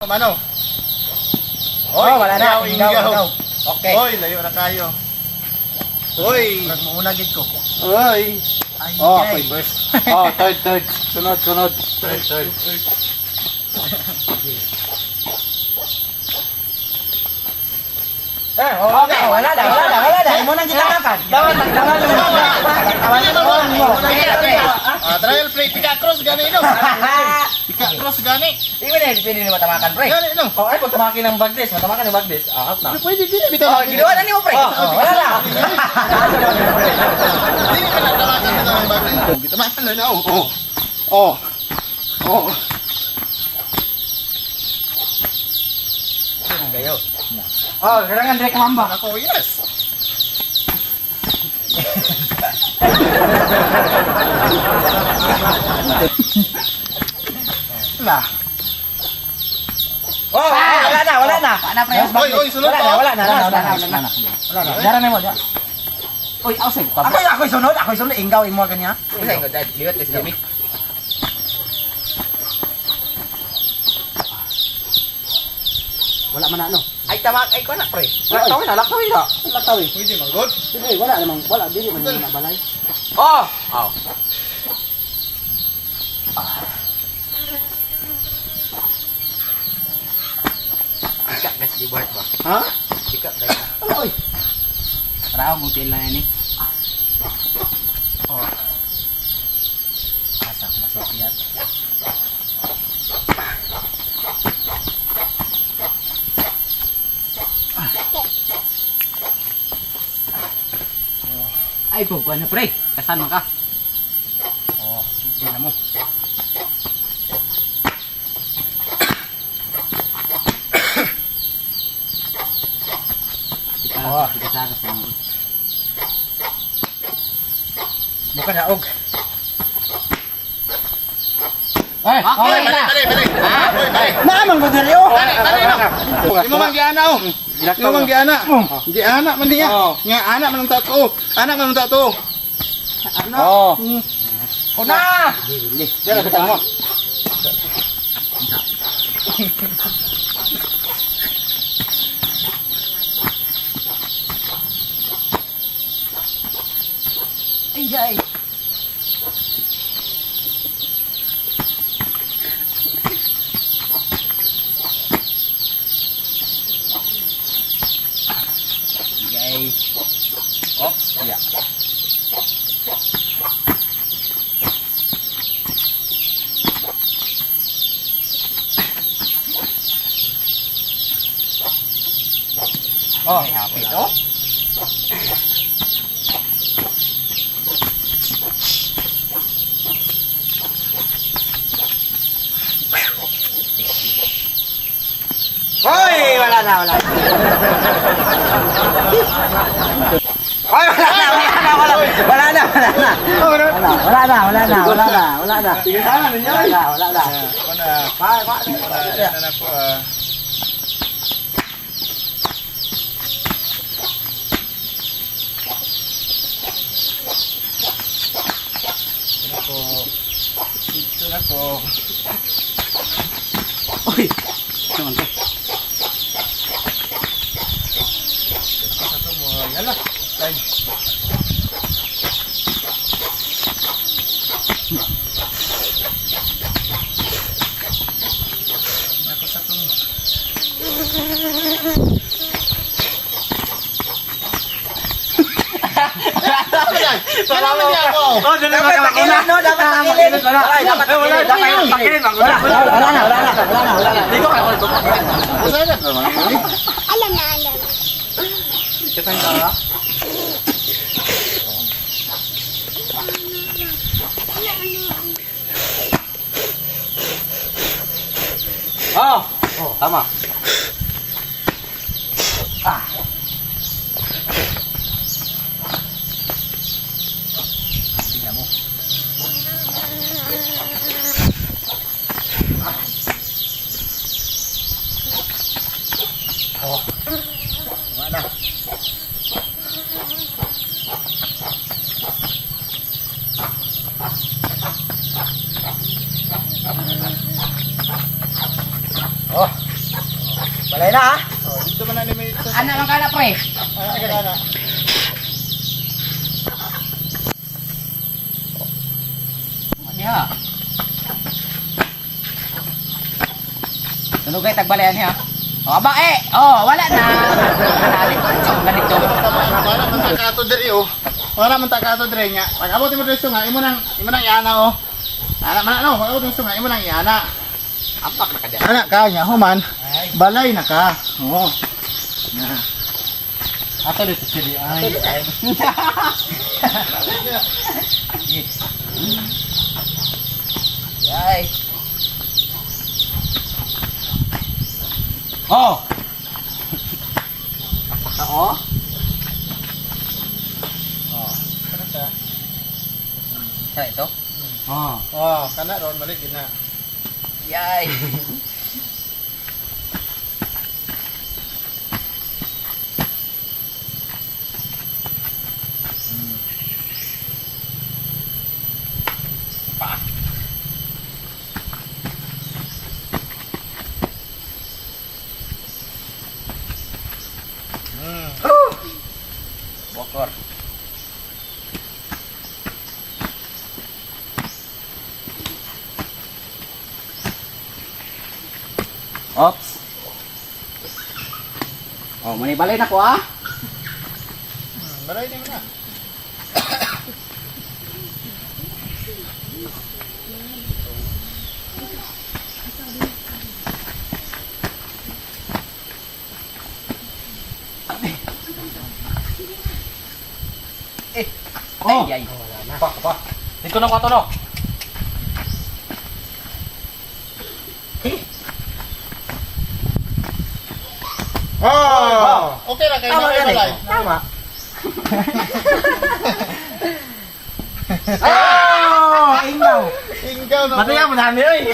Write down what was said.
Mano? Hoy, wala na. Ingaw. Okay. Hoy, layo na kayo. Hoy. Nagmuuna gid ko. Hoy. Ay, Okay, ay. first. Third. Sunod. Third. Wala na. Imo nang gitanakan. Trial play, pika cross gani no. Pika cross gani. Di ba pwede ni matamakan, pre? Gani no. Oh, ay pag tamakin ng bagdes, matamakan ng bagdes. Out na. Pwede din bitaw. Oh, ginawa na niyo, pre. Wala na. Dili ka na tawagan mo ng bagay. Bitaw na na. Oh. Kayo. Oh, kailangan direct hamba. Ako, yes. Na. Oh, wala na. Paana, pre? Oy, sunod pa. Wala na. Dara na mo, dara. Oy, ako sunod. Ingaw imo kanya. Usa ko dad, liwat is gimmick. Wala man ano. Ay tamak ay ko na, pre. Lakawin na. Pwede manggod. Sige, wala dili man na balay. Oh. Ikat guys di buat ba? Ha? Ikat guys. Ano oy? Para ako mutil na ini. Oh. Asa ko masipiyat. Ay, pagkuhan na pre. Kasan mo ka? Oh, sige na mo. Tika sana sa mga. Buka na og. Ay, Bali. Naman ko dali oh. Bali na. Imo man giana oh. Imo man giana. Giana man niya. Nga anak man ang tato. Anak man ang tato. Ano? Una! Dala ka mo. Ay. Yay. Oops, yeah. Oh, happy to. Hoy, wala na. Hoy, wala na. Sige sana ninyo. Wala na. Wala na po. Dito na po. Uy, naman to. Ito mo. Yala. Time. Ako sa ito mo. Salamat niya ako. Oh, dapat pakilin, no? Dapat pakilin. Wala na. Dito ka. Sana ka mga muli. Alam na. Kitang ka. Oh, tama. Tingnan mo. Oh. Wala. Oh. Balay na ha. Dito man na limit. Ana man kana pre. Ana. Niya. Tunog kay tagbalayan niya. O ba eh. Oh, wala na. Nalit so ganito. Wala man ta kato diri oh. Wala man ta kato diri nya. Pag abot mo diri sunga, imo nang iana oh. Ana man no, pag abot mo sunga, imo nang iana. Ampak na kadya. Ana ka nya human. Balay na ka. Oo. Na. Ato dito sili ay. Yay. Oh. Oo. Sa ito? Oh. Oh, kana ron balik na. Yay. Bokor. Ops. Oh, manibalay na ko ah. Balay din na. Oh. Ay, ay. Pa. Dito na ko to no. Oh! Okay lang kayo na balay. Tama. Oh, ingaw. Tinggaw na. Mataya mo na ni oy.